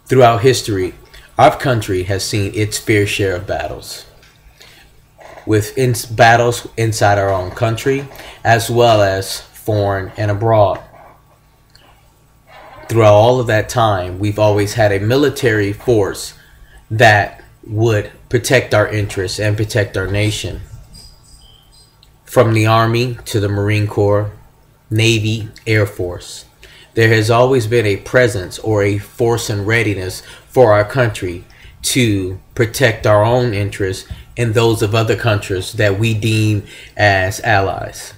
Throughout history, our country has seen its fair share of battles, battles inside our own country as well as foreign and abroad. Throughout all of that time, we've always had a military force that would protect our interests and protect our nation. From the Army to the Marine Corps, Navy, Air Force, there has always been a presence or a force in readiness for our country to protect our own interests and those of other countries that we deem as allies.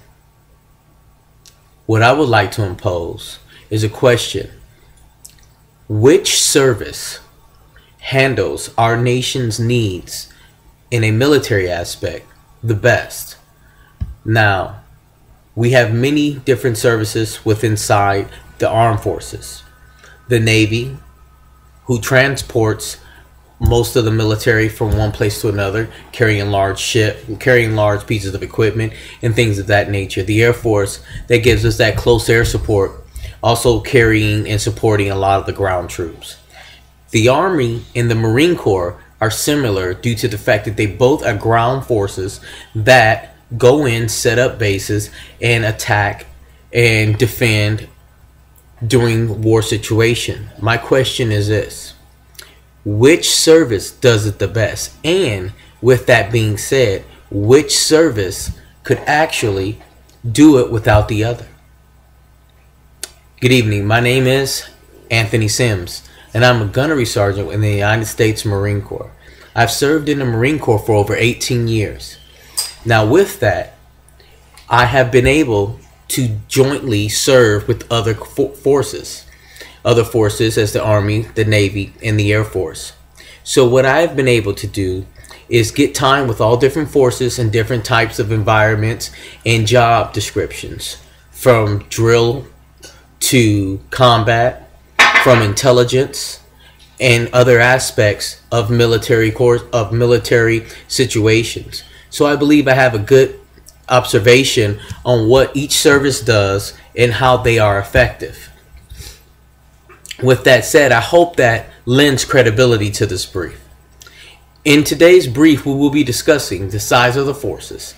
What I would like to impose is a question: which service handles our nation's needs in a military aspect the best? Now, we have many different services inside the armed forces. The Navy, who transports most of the military from one place to another, carrying large pieces of equipment and things of that nature. The Air Force, that gives us that close air support, also carrying and supporting a lot of the ground troops. The Army and the Marine Corps are similar due to the fact that they both are ground forces that go in, set up bases, and attack and defend during war situation. My question is this: which service does it the best? And with that being said, which service could actually do it without the other? Good evening. My name is Anthony Sims, and I'm a gunnery sergeant in the United States Marine Corps. I've served in the Marine Corps for over 18 years. Now, with that, I have been able to jointly serve with other forces. Other forces as the Army, the Navy, and the Air Force. So what I've been able to do is get time with all different forces and different types of environments and job descriptions, from drill to combat, from intelligence and other aspects of military situations. So I believe I have a good observation on what each service does and how they are effective. With that said, I hope that lends credibility to this brief. In today's brief, we will be discussing the size of the forces,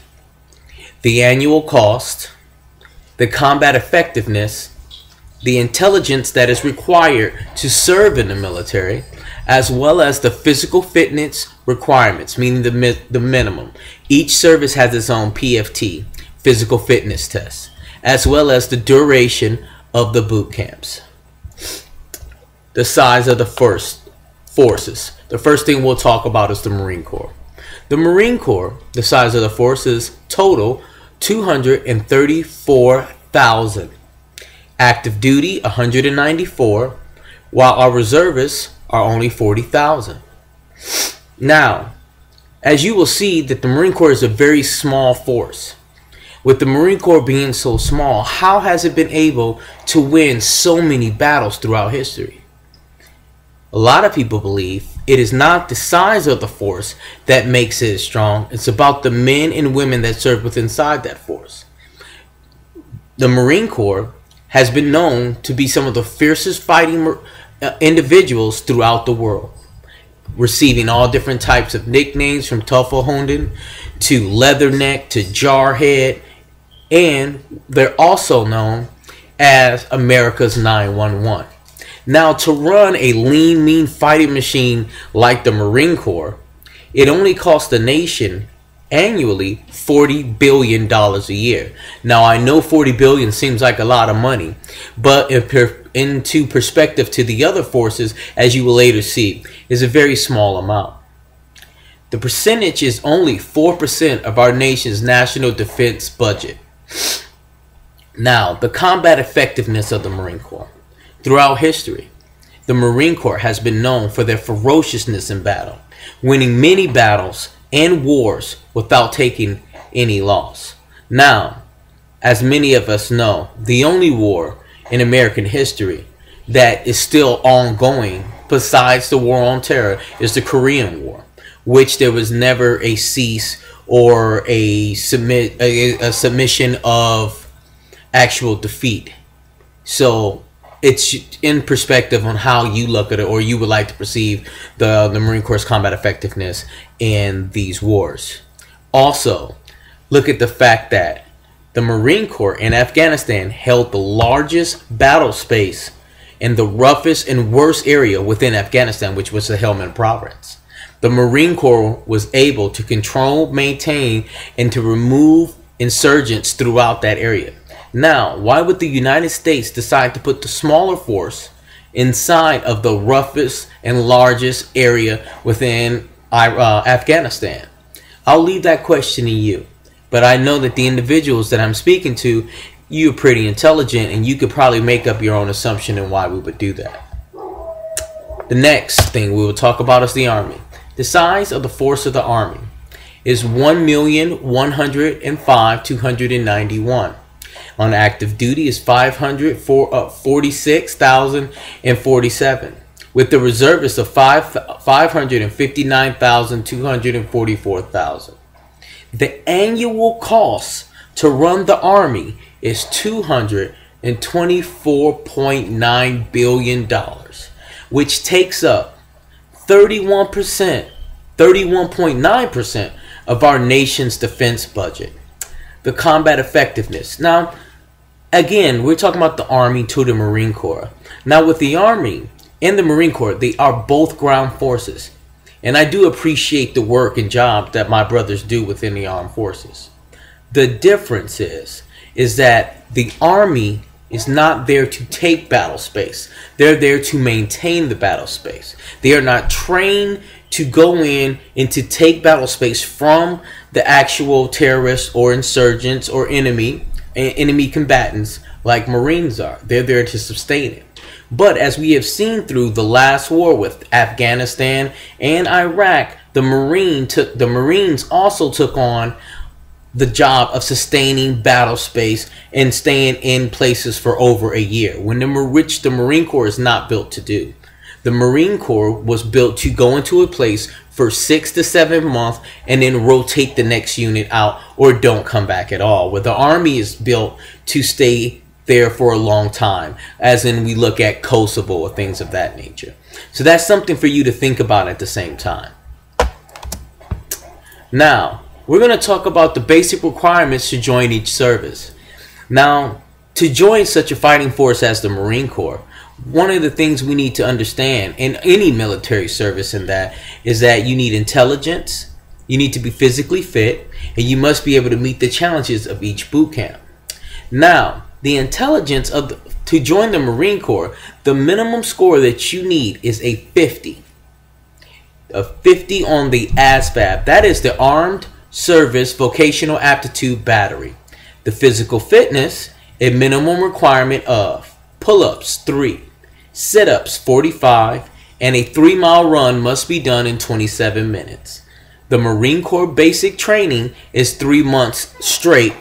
the annual cost, the combat effectiveness, the intelligence that is required to serve in the military, as well as the physical fitness requirements, meaning the minimum. Each service has its own PFT, physical fitness test, as well as the duration of the boot camps. The size of the forces. The first thing we'll talk about is the Marine Corps. The Marine Corps, the size of the forces, total 234,000. Active duty, 194, while our reservists are only 40,000. Now, as you will see, that the Marine Corps is a very small force. With the Marine Corps being so small, how has it been able to win so many battles throughout history? A lot of people believe it is not the size of the force that makes it strong. It's about the men and women that serve inside that force. The Marine Corps has been known to be some of the fiercest fighting individuals throughout the world, receiving all different types of nicknames, from Tuffelhunden to Leatherneck to Jarhead, and they're also known as America's 911. Now, to run a lean, mean fighting machine like the Marine Corps, it only costs the nation annually $40 billion a year. Now, I know $40 billion seems like a lot of money, but into perspective to the other forces, as you will later see, is a very small amount. The percentage is only 4% of our nation's national defense budget. Now, the combat effectiveness of the Marine Corps. Throughout history, the Marine Corps has been known for their ferociousness in battle, winning many battles and wars without taking any loss. Now, as many of us know, the only war in American history that is still ongoing, besides the War on Terror, is the Korean War, which there was never a cease or a submission of actual defeat. So it's in perspective on how you look at it, or you would like to perceive the Marine Corps' combat effectiveness in these wars. Also, look at the fact that the Marine Corps in Afghanistan held the largest battle space in the roughest and worst area within Afghanistan, which was the Helmand province. The Marine Corps was able to control, maintain, and to remove insurgents throughout that area. Now, why would the United States decide to put the smaller force inside of the roughest and largest area within Afghanistan? I'll leave that question to you. But I know that the individuals that I'm speaking to, you're pretty intelligent, and you could probably make up your own assumption on why we would do that. The next thing we will talk about is the Army. The size of the force of the Army is 1,105,291. On active duty is 546,047, with the reservists of 559,244,000. The annual cost to run the Army is $224.9 billion, which takes up 31.9% of our nation's defense budget. The combat effectiveness. Now, again, we're talking about the Army to the Marine Corps. Now, with the Army and the Marine Corps, they are both ground forces. And I do appreciate the work and job that my brothers do within the armed forces. The difference is that the Army is not there to take battle space. They're there to maintain the battle space. They are not trained to go in and to take battle space from the actual terrorists or insurgents or enemy combatants like Marines are. They're there to sustain it. But as we have seen through the last war with Afghanistan and Iraq, the Marines also took on the job of sustaining battle space and staying in places for over a year, which the Marine Corps is not built to do. The Marine Corps was built to go into a place for 6 to 7 months and then rotate the next unit out or don't come back at all. Where the Army is built to stay there for a long time, as in we look at Kosovo or things of that nature. So that's something for you to think about at the same time. Now, we're going to talk about the basic requirements to join each service. Now, to join such a fighting force as the Marine Corps, one of the things we need to understand in any military service in that is that you need intelligence, you need to be physically fit, and you must be able to meet the challenges of each boot camp. Now, the intelligence to join the Marine Corps, the minimum score that you need is a 50. A 50 on the ASVAB. That is the Armed Service Vocational Aptitude Battery. The physical fitness, a minimum requirement of pull-ups 3, sit-ups 45, and a 3-mile run must be done in 27 minutes. The Marine Corps basic training is 3 months straight.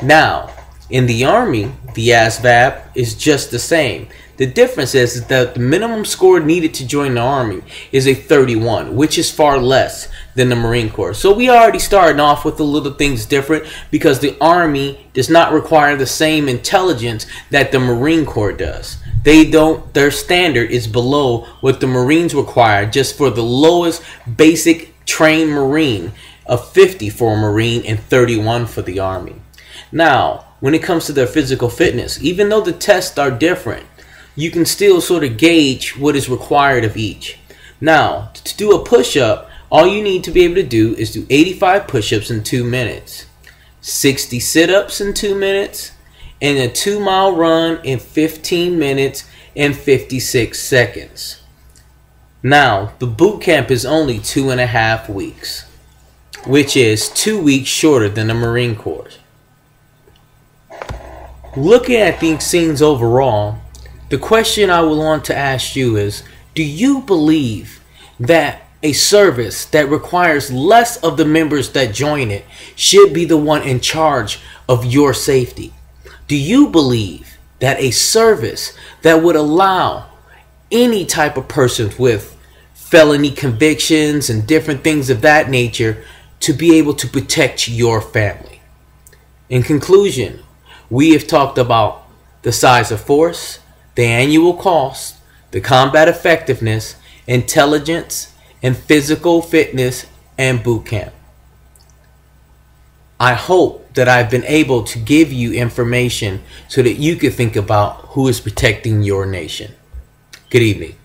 Now, in the Army, the ASVAB is just the same. The difference is that the minimum score needed to join the Army is a 31, which is far less than the Marine Corps. So we already starting off with a little things different because the Army does not require the same intelligence that the Marine Corps does. Their standard is below what the Marines require just for the lowest basic trained Marine, of 50 for a Marine and 31 for the Army. Now, when it comes to their physical fitness, even though the tests are different, you can still sort of gauge what is required of each. Now, to do a push-up, all you need to be able to do is do 85 push-ups in 2 minutes, 60 sit-ups in 2 minutes, and a 2-mile run in 15 minutes and 56 seconds. Now, the boot camp is only 2.5 weeks, which is 2 weeks shorter than the Marine Corps. Looking at these scenes overall, the question I will want to ask you is, do you believe that a service that requires less of the members that join it should be the one in charge of your safety? Do you believe that a service that would allow any type of person with felony convictions and different things of that nature to be able to protect your family? In conclusion, we have talked about the size of force, the annual cost, the combat effectiveness, intelligence, and physical fitness and boot camp. I hope that I've been able to give you information so that you can think about who is protecting your nation. Good evening.